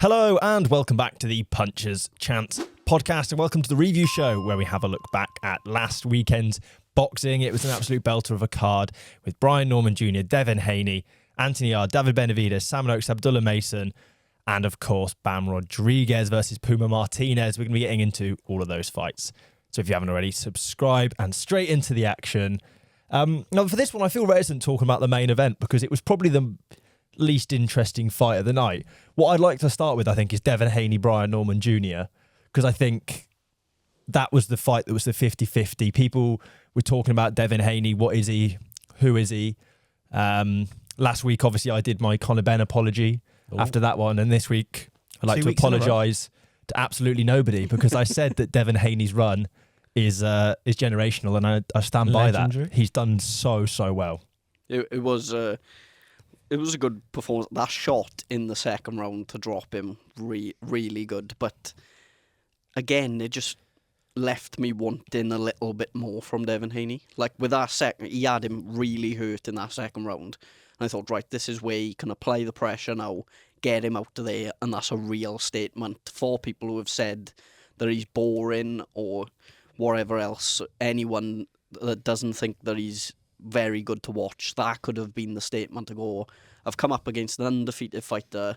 Hello and welcome back to the Puncher's Chance podcast, and welcome to the review show where we have a look back at last weekend's boxing. It was an absolute belter of a card with Brian Norman Jr., Devin Haney, Anthony Yarde, David Benavidez, Sam Noakes, Abdullah Mason, and of course Bam Rodriguez versus Puma Martinez. We're going to be getting into all of those fights. So if you haven't already, subscribe and straight into the action. Now for this one, I feel reticent talking about the main event because it was probably the least interesting fight of the night. What I'd like to start with, I think, is Devin Haney, Brian Norman Jr., because I think that was the fight that was the 50-50. People were talking about Devin Haney. What is he? Who is he? Last week, obviously, I did my Conor Benn apology after that one. And this week, I'd like to apologise to absolutely nobody because I said that Devin Haney's run is generational, and I stand by that. He's done so well. It was a good performance. That shot in the second round to drop him, really good. But again, it just left me wanting a little bit more from Devin Haney. Like with that second, he had him really hurt in that second round. And I thought, right, this is where he can apply the pressure now, get him out of there, and that's a real statement for people who have said that he's boring or whatever else. Anyone that doesn't think that he's very good to watch, that could have been the statement to go, I've come up against an undefeated fighter,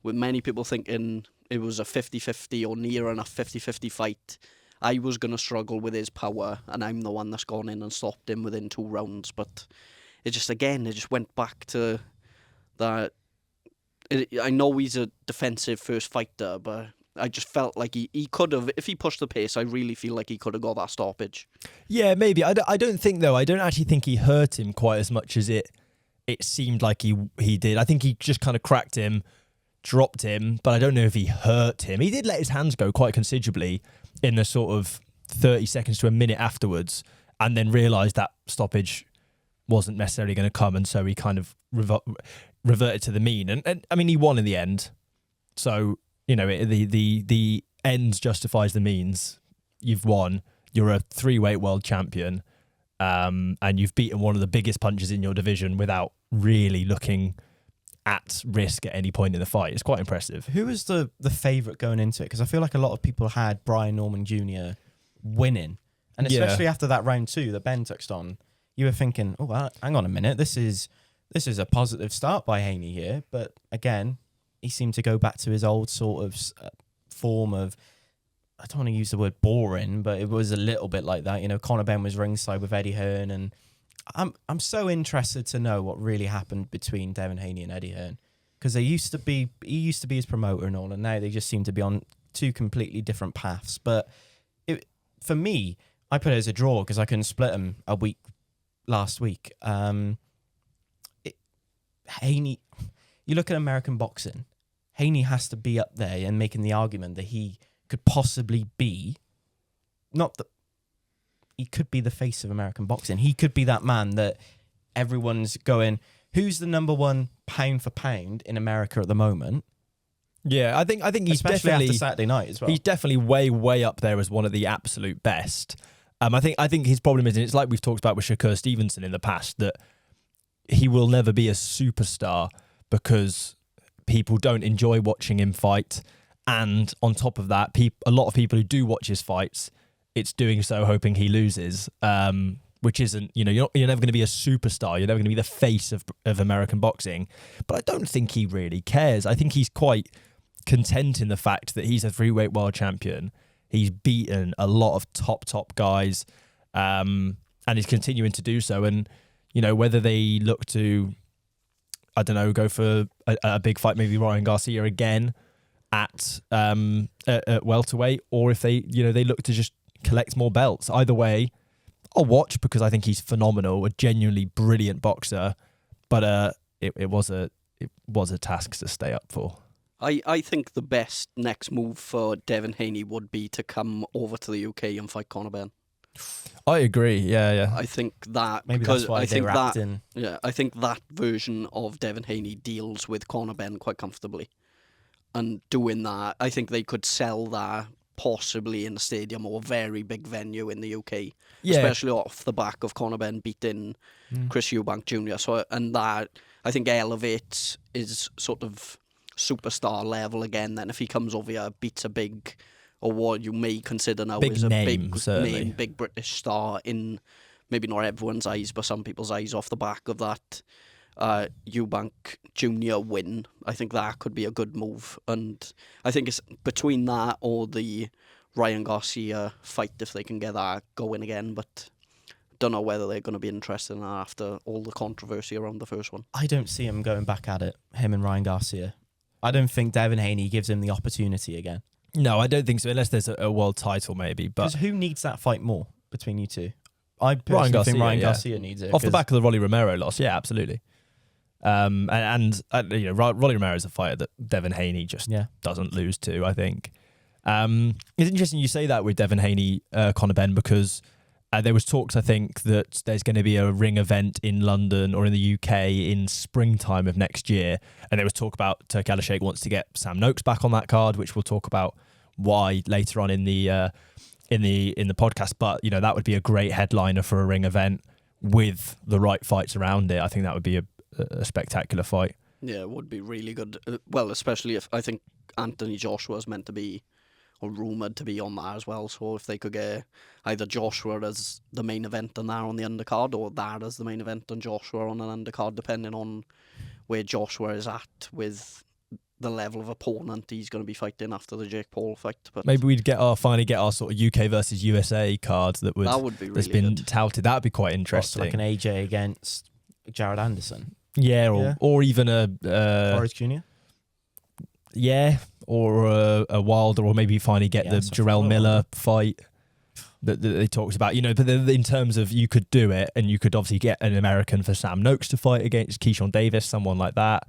with many people thinking it was a 50-50 or near enough 50-50 fight. I was going to struggle with his power, and I'm the one that's gone in and stopped him within 2 rounds. But it just went back to that. I know he's a defensive first fighter, but I just felt like he could have, if he pushed the pace, I really feel like he could have got that stoppage. Yeah, maybe. I don't think, though, I don't actually think he hurt him quite as much as it seemed like he did. I think he just kind of cracked him, dropped him, but I don't know if he hurt him. He did let his hands go quite considerably in the sort of 30 seconds to a minute afterwards, and then realised that stoppage wasn't necessarily going to come, and so he kind of reverted to the mean. And I mean, he won in the end. So, you know, the ends justifies the means. You've won. You're a 3-weight world champion, and you've beaten one of the biggest punchers in your division without really looking at risk at any point in the fight. It's quite impressive. Who was the favourite going into it? Because I feel like a lot of people had Brian Norman Jr. winning. And especially after that round 2 that Ben touched on, you were thinking, oh, well, hang on a minute, this is a positive start by Haney here. But again, he seemed to go back to his old sort of form of, I don't want to use the word boring, but it was a little bit like that. You know, Conor Benn was ringside with Eddie Hearn, and I'm so interested to know what really happened between Devin Haney and Eddie Hearn, because he used to be his promoter and all, and now they just seem to be on 2 completely different paths. But for me, I put it as a draw because I couldn't split him last week. Haney, you look at American boxing, Haney has to be up there and making the argument that he could possibly be, he could be the face of American boxing. He could be that man that everyone's going, who's the number 1 pound for pound in America at the moment? Yeah, I think he's especially definitely after Saturday night as well. He's definitely way up there as one of the absolute best. I think his problem is, and it's like we've talked about with Shakur Stevenson in the past, that he will never be a superstar because people don't enjoy watching him fight. And on top of that, a lot of people who do watch his fights, it's doing so hoping he loses, which isn't, you know, you're never going to be a superstar. You're never going to be the face of American boxing. But I don't think he really cares. I think he's quite content in the fact that he's a 3-weight world champion. He's beaten a lot of top guys, and he's continuing to do so. And, you know, whether they look to, I don't know, go for a big fight, maybe Ryan Garcia again at welterweight, or if they look to just collect more belts. Either way, I'll watch because I think he's phenomenal, a genuinely brilliant boxer. But it was a task to stay up for. I think the best next move for Devin Haney would be to come over to the UK and fight Conor Benn. I agree. Yeah. I think that maybe that's why they were acting. Yeah, I think that version of Devin Haney deals with Conor Benn quite comfortably, and doing that, I think they could sell that possibly in a stadium or a very big venue in the UK, especially off the back of Conor Benn beating Chris Eubank Jr. So, and that I think elevates his sort of superstar level again, then if he comes over here, beats a big, or what you may consider now Big is a name, big certainly. name, big British star in maybe not everyone's eyes, but some people's eyes off the back of that Eubank Junior win, I think that could be a good move. And I think it's between that or the Ryan Garcia fight if they can get that going again, but don't know whether they're going to be interested in that after all the controversy around the first one. I don't see him going back at it, him and Ryan Garcia. I don't think Devin Haney gives him the opportunity again. No, I don't think so, unless there's a world title maybe. But Because who needs that fight more between you two? I personally think Ryan Garcia needs it. off the back of the Rolly Romero loss, yeah, absolutely. And Rolly Romero is a fighter that Devin Haney just doesn't lose to, I think. It's interesting you say that with Devin Haney, Conor Benn, because there was talks, I think, that there's going to be a ring event in London or in the UK in springtime of next year, and there was talk about Turki Alashake wants to get Sam Noakes back on that card, which we'll talk about why later on in the podcast. But that would be a great headliner for a ring event with the right fights around it. I think that would be a spectacular fight. Yeah, it would be really good. Well, especially if I think Anthony Joshua is meant to be, or rumoured to be on that as well. So if they could get either Joshua as the main event and that on the undercard, or that as the main event and Joshua on an undercard, depending on where Joshua is at with the level of opponent he's going to be fighting after the Jake Paul fight. But maybe we'd finally get our sort of UK versus USA card that would be really that's been good. touted. That would be quite interesting. Like an AJ against Jared Anderson. Yeah, or even a Forrest Jr. Yeah, or a Wilder, or maybe finally get the Jarrell Miller fight that they talked about. But in terms of you could do it, and you could obviously get an American for Sam Noakes to fight against Keyshawn Davis, someone like that.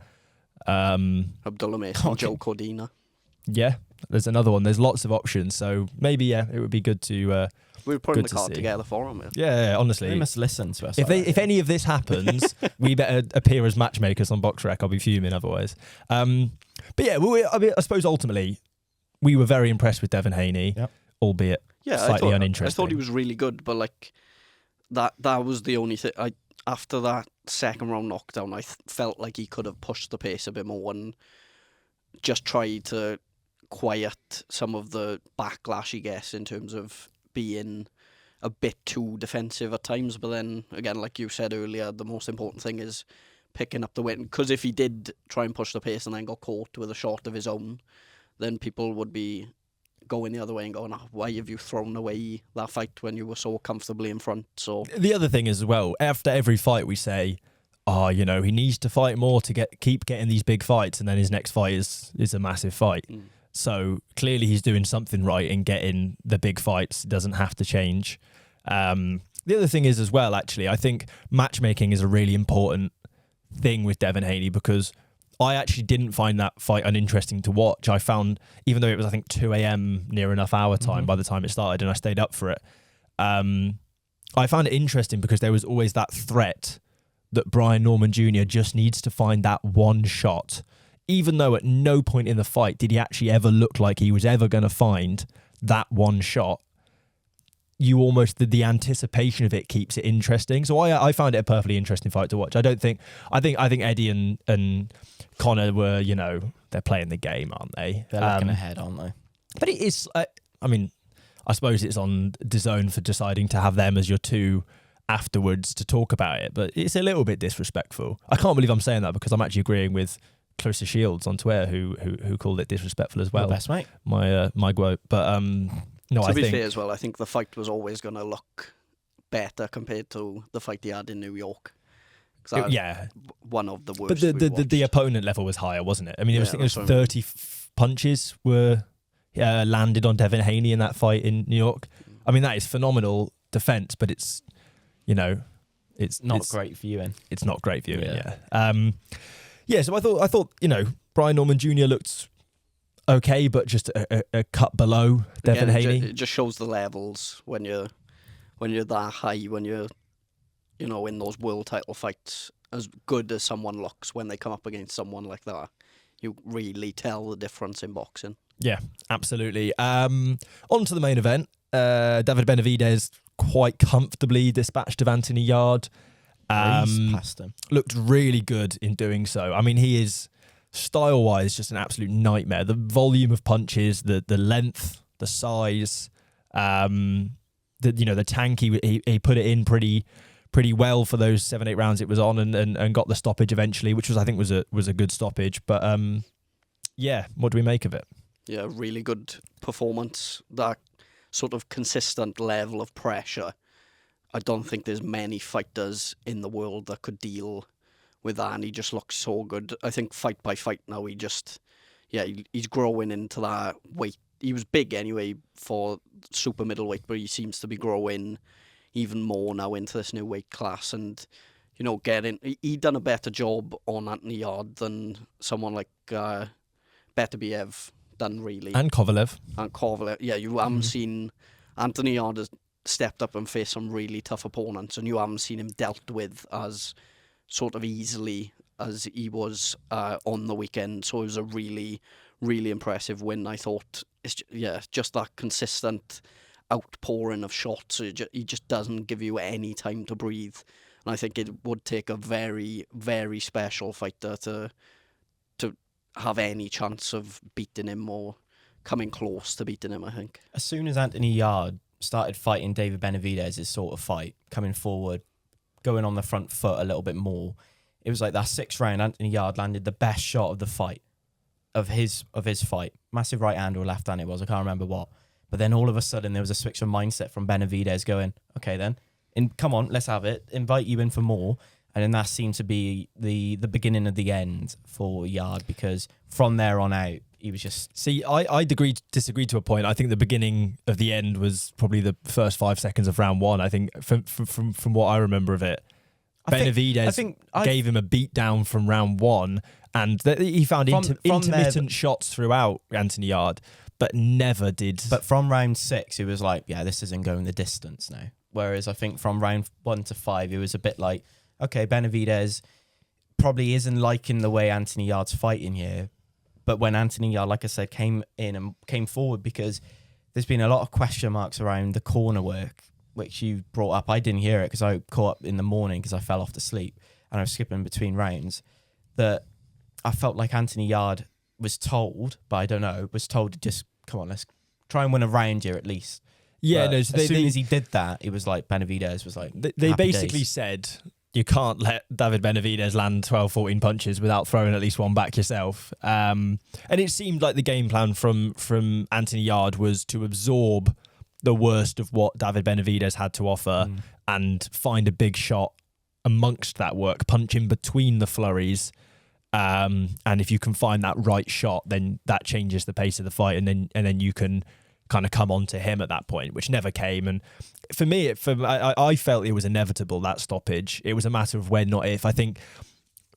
Abdullah Mason, Joe Cordina. Yeah, there's another one. There's lots of options. So maybe, it would be good to... we're putting the card together for them. Yeah, honestly. They must listen to us. If any of this happens, we better appear as matchmakers on BoxRec. I'll be fuming otherwise. But yeah, I suppose ultimately we were very impressed with Devin Haney, albeit slightly uninteresting. I thought he was really good, but that was the only thing. After that second round knockdown, I felt like he could have pushed the pace a bit more and just tried to quiet some of the backlash he gets in terms of being a bit too defensive at times. But then again, like you said earlier, the most important thing is picking up the win, because if he did try and push the pace and then got caught with a shot of his own, then people would be going the other way and going, why have you thrown away that fight when you were so comfortably in front? So the other thing is, as well, after every fight we say, he needs to fight more to keep getting these big fights, and then his next fight is a massive fight. So clearly he's doing something right in getting the big fights. It doesn't have to change. The other thing is as well, actually, I think matchmaking is a really important thing with Devin Haney, because I actually didn't find that fight uninteresting to watch. I found, even though it was, I think, 2 a.m. near enough our time by the time it started, and I stayed up for it, I found it interesting because there was always that threat that Brian Norman Jr. just needs to find that one shot, even though at no point in the fight did he actually ever look like he was ever going to find that one shot. You almost, the anticipation of it keeps it interesting. So I found it a perfectly interesting fight to watch. I think Eddie and Conor were, they're playing the game, aren't they? They're looking ahead, aren't they? But it is, I suppose it's on DAZN for deciding to have them as your two afterwards to talk about it, but it's a little bit disrespectful. I can't believe I'm saying that, because I'm actually agreeing with Closer Shields on Twitter who called it disrespectful as well. Your best mate. My quote. But no, to I be think fair as well, I think the fight was always going to look better compared to the fight he had in New York. One of the worst. But the opponent level was higher, wasn't it? I mean, it was 30 punches were landed on Devin Haney in that fight in New York. I mean, that is phenomenal defense, but it's not great viewing. It's not great viewing. Yeah. So I thought Brian Norman Jr. looked okay, but just a cut below Devin Haney. It just shows the levels when you're that high, when you're in those world title fights. As good as someone looks when they come up against someone like that, you really tell the difference in boxing. Yeah, absolutely. On to the main event. David Benavidez quite comfortably dispatched of Anthony Yarde. Past him. Looked really good in doing so. I mean, he is style-wise, just an absolute nightmare. The volume of punches, the length, the size, the tank, he put it in pretty well for those 7-8 rounds it was on, and got the stoppage eventually, which I think was a good stoppage. But what do we make of it? Yeah, really good performance. That sort of consistent level of pressure. I don't think there's many fighters in the world that could deal with that, and he just looks so good. I think fight by fight now, he's growing into that weight. He was big anyway for super middleweight, but he seems to be growing even more now into this new weight class. And, he done a better job on Anthony Yarde than someone like Beterbiev done, really. And Kovalev. Yeah, you haven't seen Anthony Yarde has stepped up and faced some really tough opponents, and you haven't seen him dealt with as sort of easily as he was on the weekend. So it was a really, really impressive win, I thought. It's just that consistent outpouring of shots. He just doesn't give you any time to breathe. And I think it would take a very, very special fighter to have any chance of beating him or coming close to beating him, I think. As soon as Anthony Yarde started fighting David Benavidez' sort of fight, coming forward, going on the front foot a little bit more, it was like that 6th round, Anthony Yarde landed the best shot of the fight, of his fight. Massive right hand or left hand it was, I can't remember what. But then all of a sudden there was a switch of mindset from Benavidez going, okay then, come on, let's have it, invite you in for more. And then that seemed to be the beginning of the end for Yarde, because from there on out, he was just... See, I disagree to a point. I think the beginning of the end was probably the first 5 seconds of round 1. I think from what I remember of it, Benavidez gave him a beat down from round 1, and he found intermittent shots throughout Anthony Yarde, but never did. But from round 6, it was like, yeah, this isn't going the distance now. Whereas I think from round 1 to 5, it was a bit like, okay, Benavidez probably isn't liking the way Anthony Yarde's fighting here. But when Anthony Yarde, like I said, came in and came forward, because there's been a lot of question marks around the corner work, which you brought up. I didn't hear it because I caught up in the morning because I fell off to sleep and I was skipping between rounds, that I felt like Anthony Yarde was told, but I don't know, was told to just, come on, let's try and win a round here at least. Yeah, no. So as soon as he did that, it was like Benavidez was like, they basically said, you can't let David Benavidez land 12, 14 punches without throwing at least one back yourself. And it seemed like the game plan from Anthony Yarde was to absorb the worst of what David Benavidez had to offer and find a big shot amongst that work, punch in between the flurries. And if you can find that right shot, then that changes the pace of the fight, and then you can kind of come on to him at that point, which never came. And for me, I felt it was inevitable, that stoppage. It was a matter of when, not if. I think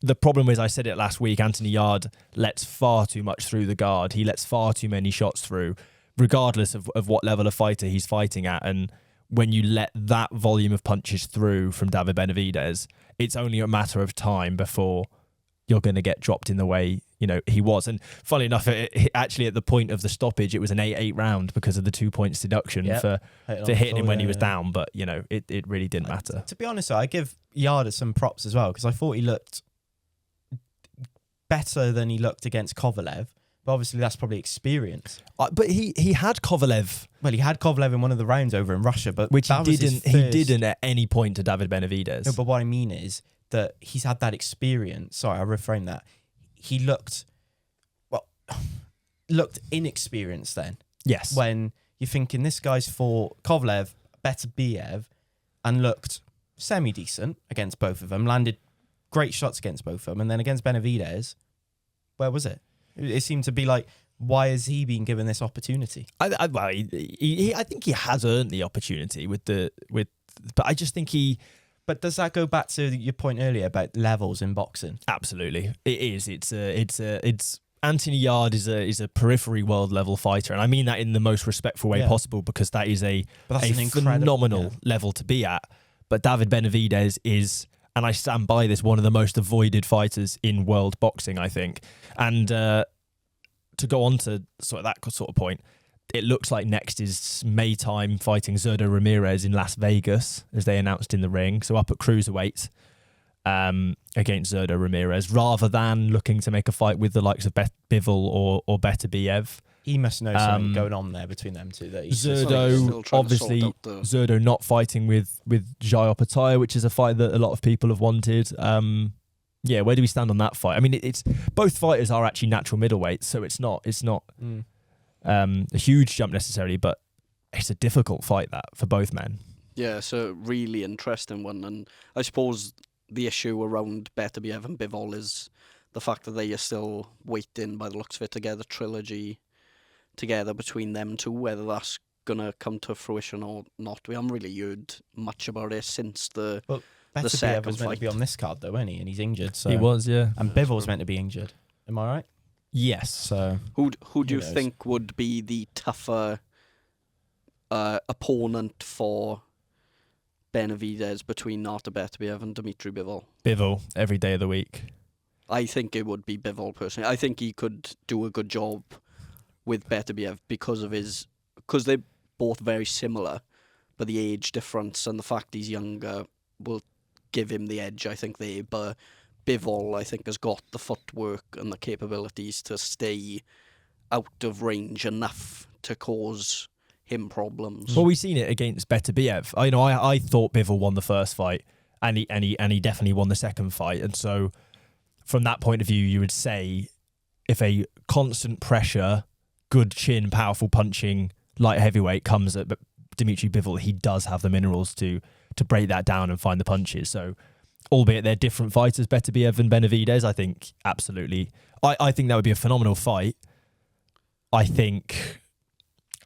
the problem is, I said it last week, Anthony Yarde lets far too much through the guard. He lets far too many shots through, regardless of what level of fighter he's fighting at. And when you let that volume of punches through from David Benavidez, it's only a matter of time before you're going to get dropped in the way he was. And funnily enough, it actually at the point of the stoppage, it was an 8-8 round because of the 2 points deduction for hitting him when he was down. But it really didn't matter. To be honest, I give Yarde some props as well, because I thought he looked better than he looked against Kovalev. But obviously that's probably experience. But he had Kovalev. Well, he had Kovalev in one of the rounds over in Russia, but which he didn't at any point to David Benavidez. No, but what I mean is that he's had that experience. Sorry, I reframe that. He looked inexperienced then. Yes. When you're thinking this guy's fought Kovalev, Beterbiev, and looked semi-decent against both of them, landed great shots against both of them, and then against Benavidez, where was it? It seemed to be like, why has he been given this opportunity? I think he has earned the opportunity but I just think he... But does that go back to your point earlier about levels in boxing? Absolutely, it is. It's Anthony Yarde is a periphery world level fighter, and I mean that in the most respectful way possible, because that is a phenomenal level to be at. But David Benavidez is, and I stand by this, one of the most avoided fighters in world boxing, I think. And to go on to sort of that sort of point, it looks like next is May time fighting Zurdo Ramirez in Las Vegas, as they announced in the ring, so up at cruiserweight. against Zurdo Ramirez, rather than looking to make a fight with the likes of Bivol or Beterbiev. He must know something going on there between them two. That he's Zurdo, obviously, Zurdo not fighting with Jai Opetaia, which is a fight that a lot of people have wanted. Where do we stand on that fight? I mean, it's both fighters are actually natural middleweights, so it's not a huge jump necessarily, but it's a difficult fight that for both men. Yeah, it's a really interesting one, and I suppose the issue around Beterbiev and Bivol is the fact that they are still waiting, by the looks of it, to get a trilogy together between them two, whether that's going to come to fruition or not. We haven't really heard much about it since the second was meant fight. to be on this card, though, wasn't he? And he's injured. So. He was, yeah. And Bivol's meant to be injured. Am I right? Yes. So who do you think would be the tougher opponent for Benavidez between Artur Beterbiev and Dmitry Bivol? Bivol, every day of the week. I think it would be Bivol, personally. I think he could do a good job with Beterbiev because they're both very similar, but the age difference and the fact he's younger will give him the edge, I think, there. But Bivol, I think, has got the footwork and the capabilities to stay out of range enough to cause him problems. Well, we've seen it against Beterbiev. I thought Bivol won the first fight, and he definitely won the second fight. And so, from that point of view, you would say if a constant pressure, good chin, powerful punching light heavyweight comes at Dmitry Bivol, he does have the minerals to break that down and find the punches. So, albeit they're different fighters, Beterbiev and Benavidez, I think absolutely. I think that would be a phenomenal fight. I think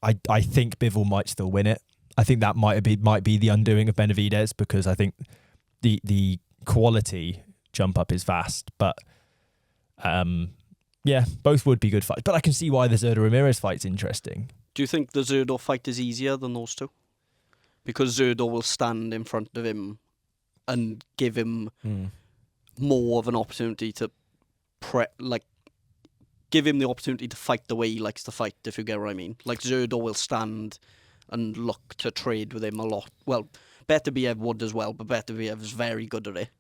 Bivol might still win it. I think that might be the undoing of Benavidez, because I think the quality jump up is vast. But both would be good fights. But I can see why the Zurdo Ramirez fight's interesting. Do you think the Zurdo fight is easier than those two? Because Zurdo will stand in front of him and give him more of an opportunity to give him the opportunity to fight the way he likes to fight, if you get what I mean. Like, Zurdo will stand and look to trade with him a lot. Well, Beterbiev would as well, but Beterbiev is very good at it.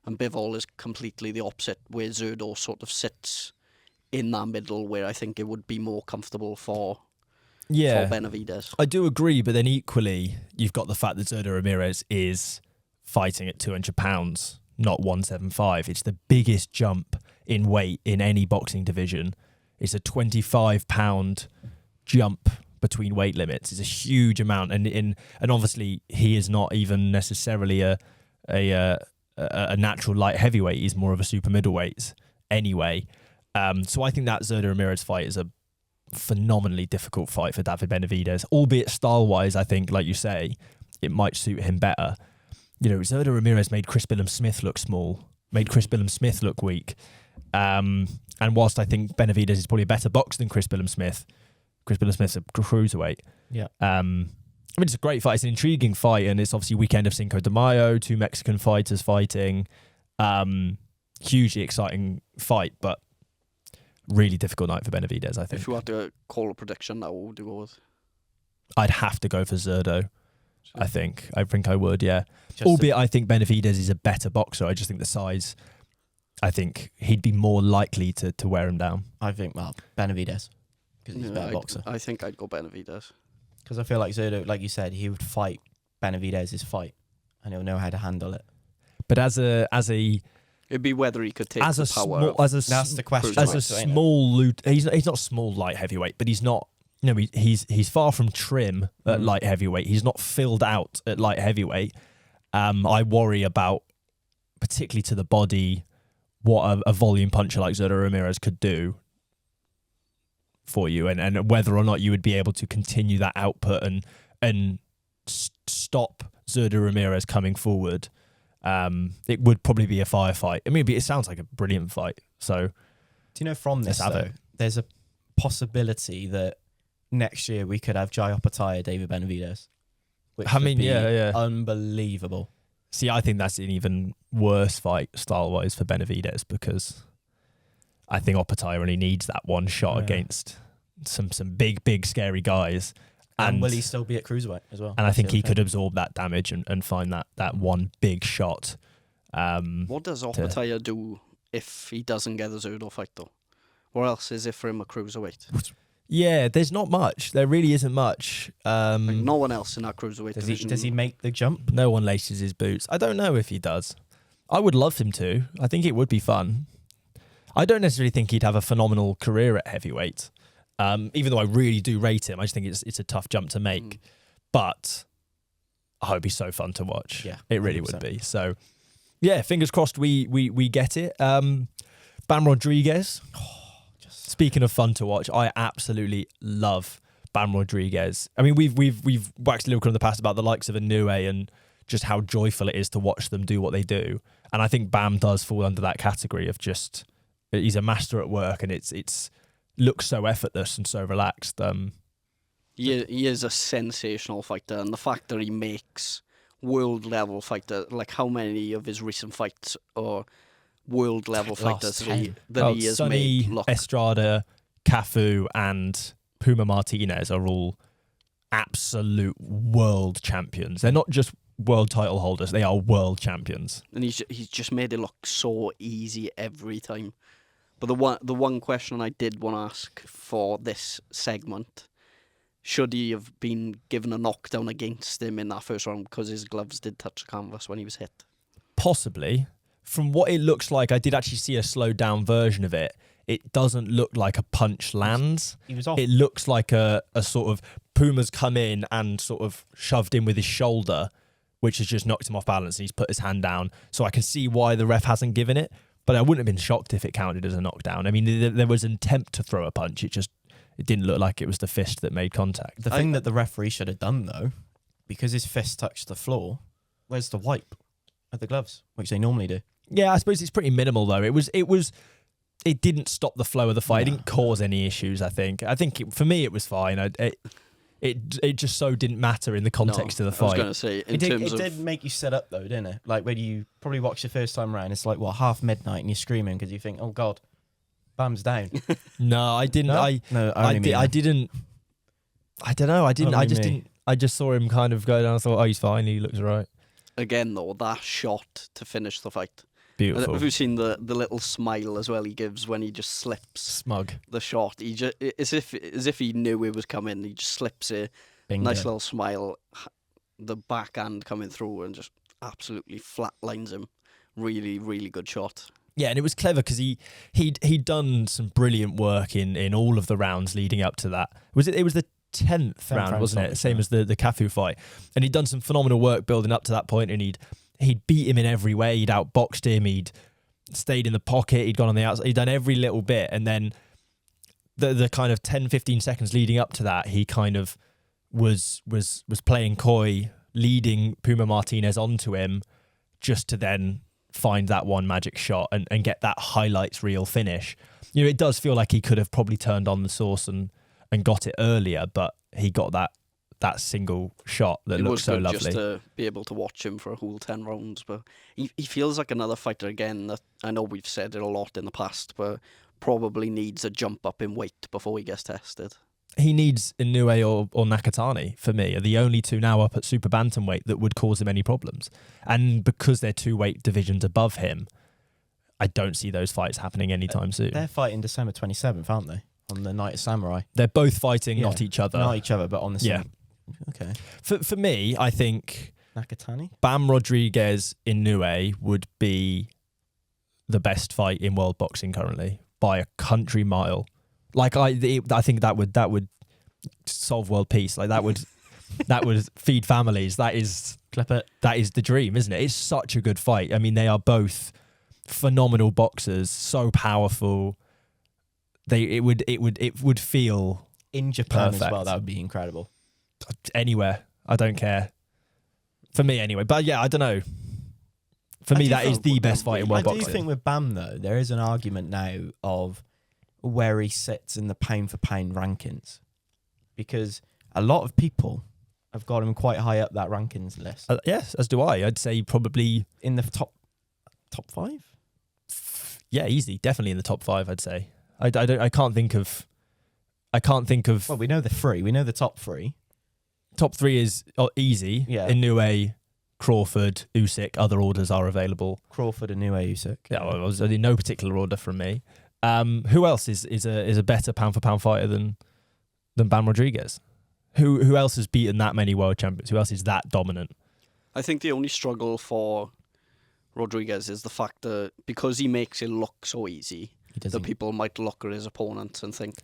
And Bivol is completely the opposite, where Zurdo sort of sits in that middle, where I think it would be more comfortable for Benavidez. I do agree, but then equally, you've got the fact that Zurdo Ramirez is fighting at 200 pounds, not 175. It's the biggest jump in weight in any boxing division. It's a 25-pound jump between weight limits. It's a huge amount, and obviously he is not even necessarily a natural light heavyweight. He's more of a super middleweight anyway. So I think that Zurdo Ramirez fight is a phenomenally difficult fight for David Benavidez, albeit style-wise, I think, like you say, it might suit him better. Zurdo Ramirez made Chris Billum-Smith look small, made Chris Billum-Smith look weak. And whilst I think Benavidez is probably a better boxer than Chris Billum-Smith's a cruiserweight. Yeah. It's a great fight. It's an intriguing fight, and it's obviously weekend of Cinco de Mayo, two Mexican fighters fighting. Hugely exciting fight, but really difficult night for Benavidez, I think. If you had to call a prediction now, what would you go with? I'd have to go for Zurdo. I think I would, yeah. Albeit I think Benavidez is a better boxer. I just think the size, I think he'd be more likely to wear him down. I think, Benavidez, because he's a better boxer. I think I'd go Benavidez. Because I feel like Zurdo, like you said, he would fight Benavidez's fight, and he'll know how to handle it. But as a it'd be whether he could take as the a power. That's the question. As a small he's not small light heavyweight, but he's not. He's far from trim at light heavyweight. He's not filled out at light heavyweight. I worry about, particularly to the body, what a volume puncher like Zurdo Ramirez could do for you, and whether or not you would be able to continue that output and stop Zurdo Ramirez coming forward. It would probably be a firefight. I mean, it sounds like a brilliant fight. So, do you know from this though, there's a possibility that next year we could have Jai Opetaia, David Benavidez. Which would be unbelievable. See, I think that's an even worse fight style-wise for Benavidez, because I think Opetaia only needs that one shot against some big, scary guys. And will he still be at cruiserweight as well? And I think he could absorb that damage and find that one big shot. What does Opetaya do if he doesn't get the Zurdo fight, though? What else is it for him a cruiserweight? Yeah, there's not much. There really isn't much. Like no one else in that cruiserweight division. Does he make the jump? No one laces his boots. I don't know if he does. I would love him to. I think it would be fun. I don't necessarily think he'd have a phenomenal career at heavyweight, even though I really do rate him. I just think it's a tough jump to make. But I hope he's so fun to watch. Yeah, it really 100%. would be. So, yeah, fingers crossed we get it. Bam Rodriguez. Speaking of fun to watch, I absolutely love Bam Rodriguez. I mean, we've waxed lyrical in the past about the likes of Inoue and just how joyful it is to watch them do what they do. And I think Bam does fall under that category of just he's a master at work, and it's looks so effortless and so relaxed. He is a sensational fighter, and the fact that he makes world level fighter, like how many of his recent fights are world level fighters that he has Sonny, made look. Estrada, Cafu, and Puma Martinez are all absolute world champions. They're not just world title holders; they are world champions. And he's just made it look so easy every time. But the one question I did want to ask for this segment: should he have been given a knockdown against him in that first round because his gloves did touch the canvas when he was hit? Possibly. From what it looks like, I did actually see a slowed down version of it. It doesn't look like a punch lands. He was off. It looks like a sort of Puma's come in and sort of shoved in with his shoulder, which has just knocked him off balance, and he's put his hand down. So I can see why the ref hasn't given it, but I wouldn't have been shocked if it counted as a knockdown. I mean, there was an attempt to throw a punch. It didn't look like it was the fist that made contact. The thing that the referee should have done, though, because his fist touched the floor, where's the wipe of the gloves, which they normally do? Yeah, I suppose it's pretty minimal though. It didn't stop the flow of the fight. It didn't cause any issues. I think for me it was fine. It just so didn't matter in the context of the fight. I was going to say It did make you sit up though, didn't it? Like when you probably watch the first time around, it's like what, half midnight, and you're screaming because you think, oh god, Bam's down. No, I didn't. No? I didn't. I don't know. I didn't. I just didn't. I just saw him kind of go down. I thought, oh, he's fine. He looks all right. Again, though, that shot to finish the fight. Beautiful. Have you seen the little smile as well he gives when he just slips Smug. the shot? He just as if he knew it was coming. He just slips it. Bingo. Nice little smile. The backhand coming through and just absolutely flatlines him. Really, really good shot. Yeah, and it was clever because he'd done some brilliant work in all of the rounds leading up to that. It was the 10th round, wasn't it? Same as the Cafu fight. And he'd done some phenomenal work building up to that point, and he'd beat him in every way. He'd outboxed him. He'd stayed in the pocket. He'd gone on the outside. He'd done every little bit. And then the kind of 10, 15 seconds leading up to that, he kind of was playing coy, leading Puma Martinez onto him just to then find that one magic shot and get that highlights reel finish. You know, it does feel like he could have probably turned on the sauce and got it earlier, but he got that single shot that looked so lovely. It was good just to be able to watch him for a whole 10 rounds, but he feels like another fighter again that I know we've said it a lot in the past, but probably needs a jump up in weight before he gets tested. He needs Inoue or Nakatani, for me, are the only two now up at super bantamweight that would cause him any problems. And because they're two weight divisions above him, I don't see those fights happening anytime soon. They're fighting December 27th, aren't they? On the Night of Samurai. They're both fighting, not each other. Not each other, but on the same. Yeah. Okay. For me, I think Nakatani? Bam Rodriguez Inoue would be the best fight in world boxing currently by a country mile. Like I think that would solve world peace. Like that would feed families. That is Clip it. That is the dream, isn't it? It's such a good fight. I mean, they are both phenomenal boxers, so powerful. It would feel in Japan perfect. As well. That would be incredible. Anywhere, I don't care. For me, anyway. But yeah, I don't know. For me, that is the best fight in world boxing. I do think with Bam though, there is an argument now of where he sits in the pound for pound rankings, because a lot of people have got him quite high up that rankings list. Yes, as do I. I'd say probably in the top 5. Yeah, easy, definitely in the top 5. I'd say. I can't think of. Well, we know the 3. We know the top 3. Top 3 is easy. Yeah. Inoue, Crawford, Usyk, other orders are available. Crawford and Inoue, Usyk. Yeah, well, it was in no particular order from me. Who else is a better pound for pound fighter than Bam Rodriguez? Who else has beaten that many world champions? Who else is that dominant? I think the only struggle for Rodriguez is the fact that because he makes it look so easy, that people might look at his opponents and think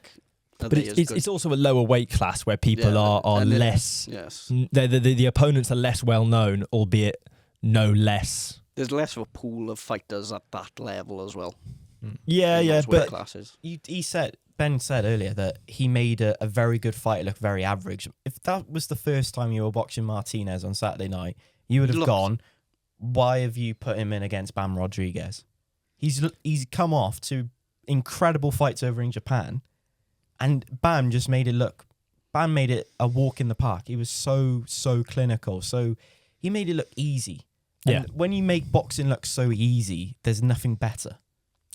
that but it's also a lower weight class where people are less. Yes, the opponents are less well known, albeit no less. There's less of a pool of fighters at that level as well. Yeah, but classes. Ben said earlier that he made a very good fighter look very average. If that was the first time you were boxing Martinez on Saturday night, you would have gone, why have you put him in against Bam Rodriguez? He's come off 2 incredible fights over in Japan, and Bam just made it a walk in the park. He was so clinical. So he made it look easy. And when you make boxing look so easy, there's nothing better.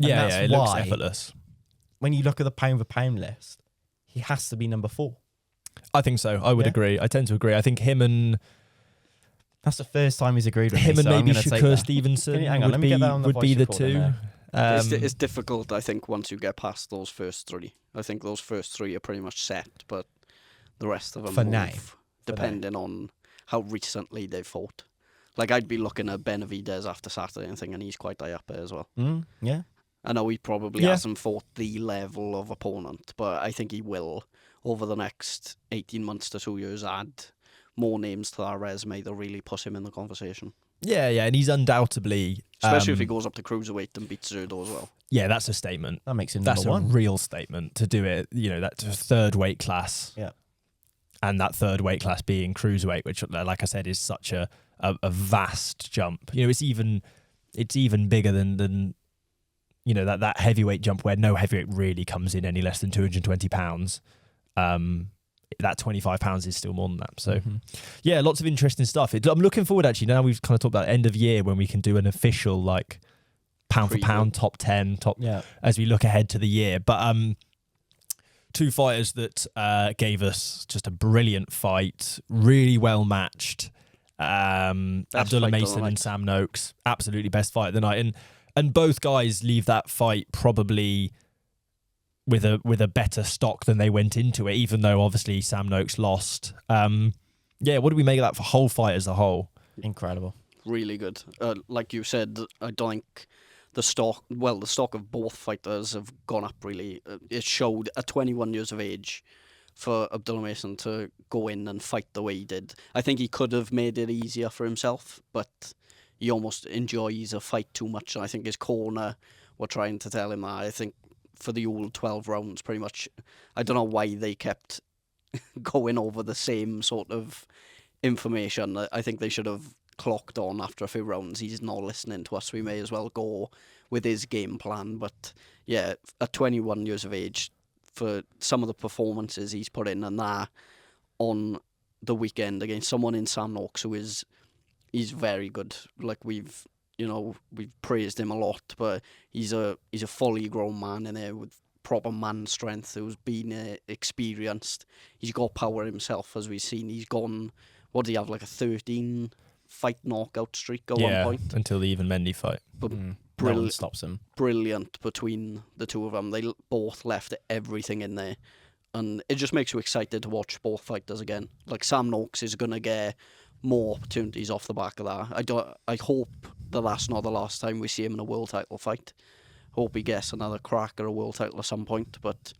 And that's it looks effortless. When you look at the pound for pound list, he has to be number 4. I think so. I would agree. I tend to agree. I think him and... That's the first time he's agreed with him me, and so maybe Shakur Stevenson would be the two. It's difficult, I think, once you get past those first 3. I think those first 3 are pretty much set, but the rest of them move, depending on how recently they've fought. Like, I'd be looking at Benavidez after Saturday and thinking he's quite high up there as well. Yeah. I know he probably hasn't fought the level of opponent, but I think he will, over the next 18 months to 2 years, add more names to that resume that really push him in the conversation. Yeah, and he's undoubtedly... Especially if he goes up to cruiserweight and beats Zurdo as well. Yeah, that's a statement. That makes him number 1. That's a real statement to do it, that's a third weight class. Yeah. And that third weight class being cruiserweight, which, like I said, is such a vast jump. It's even bigger than that heavyweight jump where no heavyweight really comes in any less than 220 pounds. That 25 pounds is still more than that. So, yeah, lots of interesting stuff. I'm looking forward, actually, now we've kind of talked about end of year when we can do an official, like, pound for pound, top 10, as we look ahead to the year. But 2 fighters that gave us just a brilliant fight, really well matched. Abdullah Mason and Sam Noakes, absolutely best fight of the night. And both guys leave that fight probably with a better stock than they went into it, even though obviously Sam Noakes lost. What do we make of that for whole fight as a whole? Incredible. Really good. Like you said, I don't think the stock of both fighters have gone up really. It showed at 21 years of age for Abdullah Mason to go in and fight the way he did. I think he could have made it easier for himself, but he almost enjoys a fight too much. And I think his corner were trying to tell him that. I think for the old 12 rounds, pretty much, I don't know why they kept going over the same sort of information. I think they should have clocked on after a few rounds. He's not listening to us. We may as well go with his game plan. But yeah, at 21 years of age, for some of the performances he's put in, and that on the weekend against someone in Sam Noakes who he's very good. Like we've praised him a lot, but he's a fully grown man in there with proper man strength who's been experienced. He's got power himself, as we've seen. He's gone, what do you have, like a 13 fight knockout streak at one point? Until the Even Mendy fight. But no one stops him. Brilliant between the two of them. They both left everything in there. And it just makes you excited to watch both fighters again. Like Sam Noakes is going to get more opportunities off the back of that. I hope that that's not the last time we see him in a world title fight. Hope he gets another crack at a world title at some point. But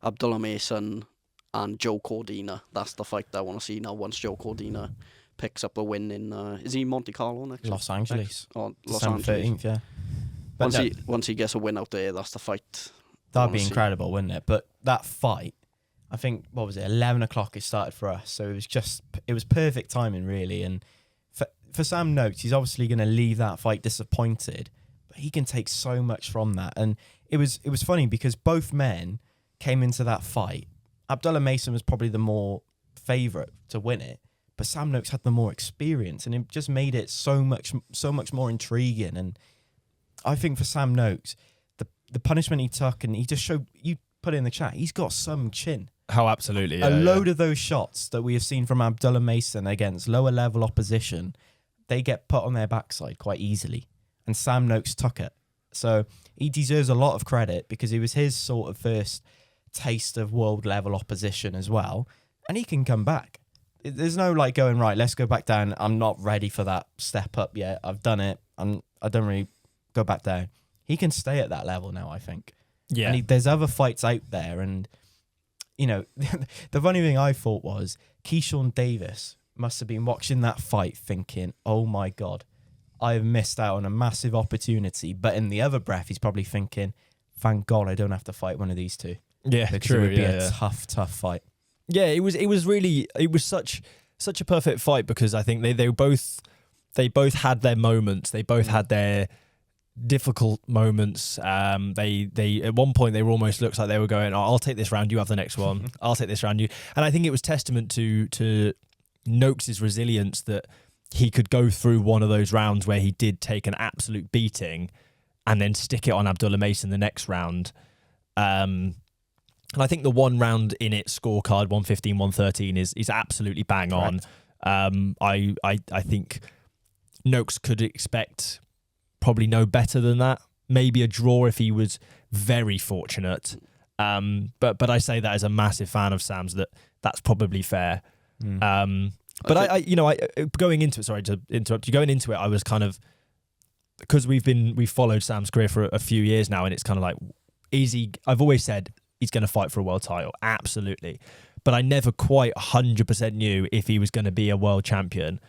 Abdullah Mason and Joe Cordina, that's the fight that I want to see now once Joe Cordina picks up a win in, is he Monte Carlo next? Los Angeles. Los December Angeles. 13th, yeah. But Once he gets a win out there, that's the fight. That'd be incredible, wouldn't it? But that fight, I think, 11 o'clock it started for us. So it was perfect timing, really. And for Sam Noakes, he's obviously going to leave that fight disappointed, but he can take so much from that. And it was funny because both men came into that fight. Abdullah Mason was probably the more favourite to win it, but Sam Noakes had the more experience, and it just made it so much more intriguing. And I think for Sam Noakes, the punishment he took, and he just showed, you put it in the chat, he's got some chin. Oh, absolutely. A load of those shots that we have seen from Abdullah Mason against lower level opposition, they get put on their backside quite easily. And Sam Noakes took it. So he deserves a lot of credit because it was his sort of first taste of world level opposition as well. And he can come back. There's no like going, right, let's go back down. I'm not ready for that step up yet. I've done it. I don't really go back down. He can stay at that level now, I think. Yeah. And there's other fights out there. And, you know, the funny thing I thought was Keyshawn Davis must have been watching that fight thinking, oh my God, I have missed out on a massive opportunity. But in the other breath, he's probably thinking, thank God I don't have to fight one of these two. Yeah, because true. it would be a tough fight. Yeah, it was such a perfect fight because I think they both had their moments. They both had their difficult moments. They at one point they were almost looks like they were going, oh, I'll take this round, you have the next one. I'll take this round, you. And I think it was testament to Noakes' resilience that he could go through one of those rounds where he did take an absolute beating and then stick it on Abdullah Mason the next round. And I think the one round in it scorecard 115-113 is absolutely bang on. I think Noakes could expect probably no better than that. Maybe a draw if he was very fortunate. But I say that as a massive fan of Sam's that's probably fair. But I going into it, sorry to interrupt you, going into it, I was kind of, because we've followed Sam's career for a few years now, and it's kind of like, I've always said he's going to fight for a world title, absolutely. But I never quite 100% knew if he was going to be a world champion.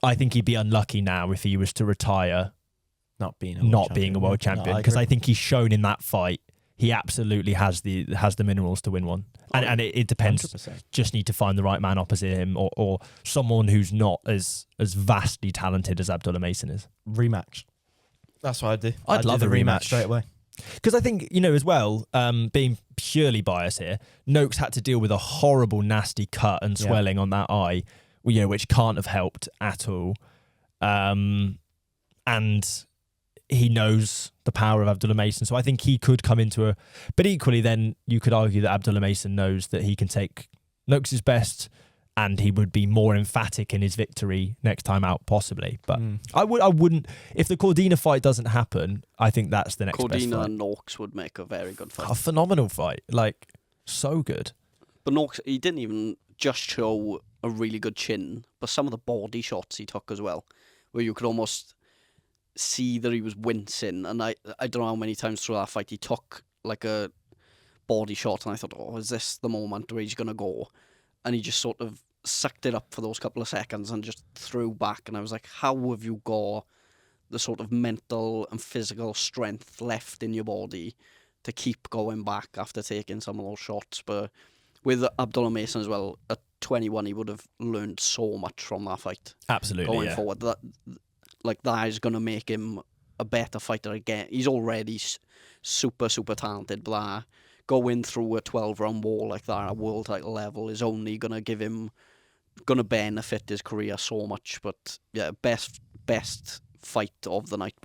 I think he'd be unlucky now if he was to retire not being a world champion, because I think he's shown in that fight he absolutely has the minerals to win one. And it depends. 100%. Just need to find the right man opposite him or someone who's not as vastly talented as Abdullah Mason is. Rematch. That's what I'd do. I'd love do a the rematch straight away. Because I think, as well, being purely biased here, Noakes had to deal with a horrible, nasty cut and swelling on that eye, which can't have helped at all. And he knows the power of Abdullah Mason. So I think he could come into but equally then you could argue that Abdullah Mason knows that he can take Noakes' best and he would be more emphatic in his victory next time out, possibly. But I wouldn't, if the Cordina fight doesn't happen, I think that's the next best fight. Cordina and Noakes would make a very good fight. A phenomenal fight. Like, so good. But Noakes, he didn't even just show a really good chin, but some of the body shots he took as well, where you could almost see that he was wincing. And I don't know how many times through that fight he took like a body shot and I thought, oh, is this the moment where he's going to go? And he just sort of sucked it up for those couple of seconds and just threw back. And I was like, how have you got the sort of mental and physical strength left in your body to keep going back after taking some of those shots? But with Abdullah Mason as well, at 21, he would have learned so much from that fight. Absolutely, going forward. That is going to make him a better fighter again. He's already super, super talented, but going through a 12-round war like that at world title level is only going to benefit his career so much. But yeah, best fight of the night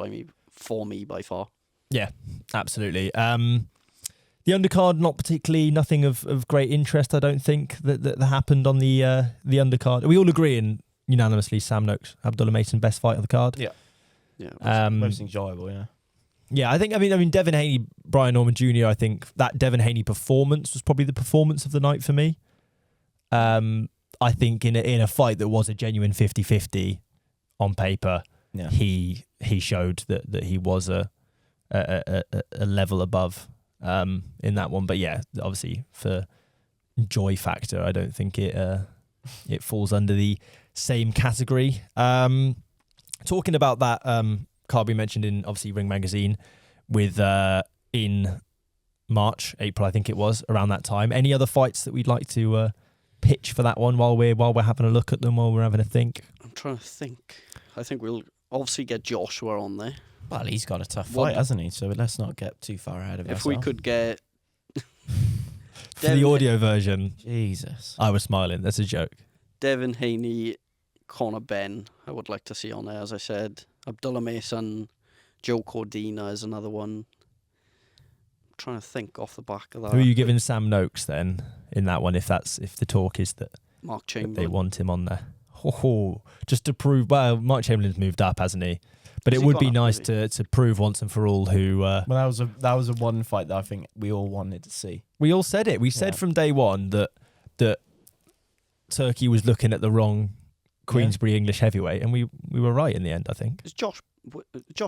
for me by far. Yeah, absolutely. The undercard, not particularly, nothing of great interest, I don't think, that happened on the undercard. We all agree unanimously, Sam Noakes, Abdullah Mason, best fight of the card. Yeah, most enjoyable, yeah. Yeah, I mean, Devin Haney, Brian Norman Jr., I think that Devin Haney performance was probably the performance of the night for me. I think in a fight that was a genuine 50-50 on paper, he showed that he was a level above in that one. But yeah, obviously for joy factor, I don't think it falls under the same category. Talking about that card we mentioned in obviously Ring Magazine with in March, April, I think it was around that time. Any other fights that we'd like to pitch for that one while we're having a look at them, while we're having a think? I'm trying to think. I think we'll obviously get Joshua on there. Well, he's got a tough fight, hasn't he? So let's not get too far ahead of ourselves. If we could get for the audio version, Jesus, I was smiling. That's a joke. Devin Haney, Conor Benn, I would like to see on there, as I said. Abdullah Mason, Joe Cordina is another one. I'm trying to think off the back of that. Who are you giving Sam Noakes then in that one? If the talk is that Mark Chamberlain, they want him on there. just to prove. Well, Mike Chamberlain's moved up, hasn't he? But Has it he would be gone up, nice has to prove once and for all who. Well, that was a one fight that I think we all wanted to see. We all said it. We said from day one that Turkey was looking at the wrong Queensberry English heavyweight, and we were right in the end, I think. Is Josh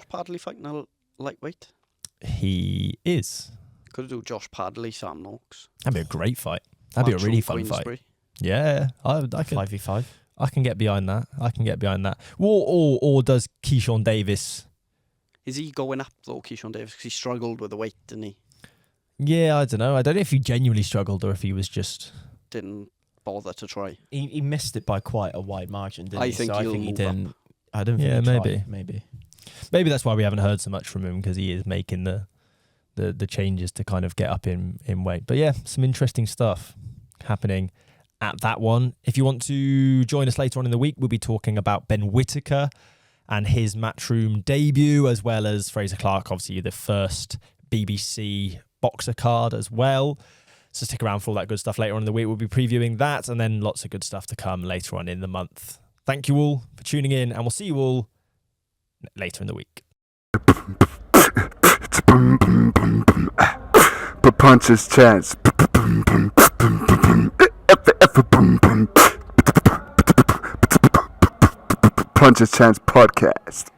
Padley fighting a lightweight? He is. Could do Josh Padley, Sam Noakes. That'd be a great fight. That'd be a really fun fight. Yeah, I can 5v5. I can get behind that. Or does Keyshawn Davis? Is he going up though, Keyshawn Davis? Because he struggled with the weight, didn't he? Yeah, I don't know. I don't know if he genuinely struggled or if he was just Didn't bother to try. He missed it by quite a wide margin, didn't he? I think he didn't. I don't think Yeah, he maybe. tried. Maybe that's why we haven't heard so much from him, because he is making the changes to kind of get up in weight. But yeah, some interesting stuff happening at that one. If you want to join us later on in the week, we'll be talking about Ben Whittaker and his Matchroom debut, as well as Fraser Clark, obviously the first BBC boxer card as well. So stick around for all that good stuff later on in the week. We'll be previewing that, and then lots of good stuff to come later on in the month. Thank you all for tuning in, and we'll see you all later in the week. Punches chance. Punches Chance Podcast.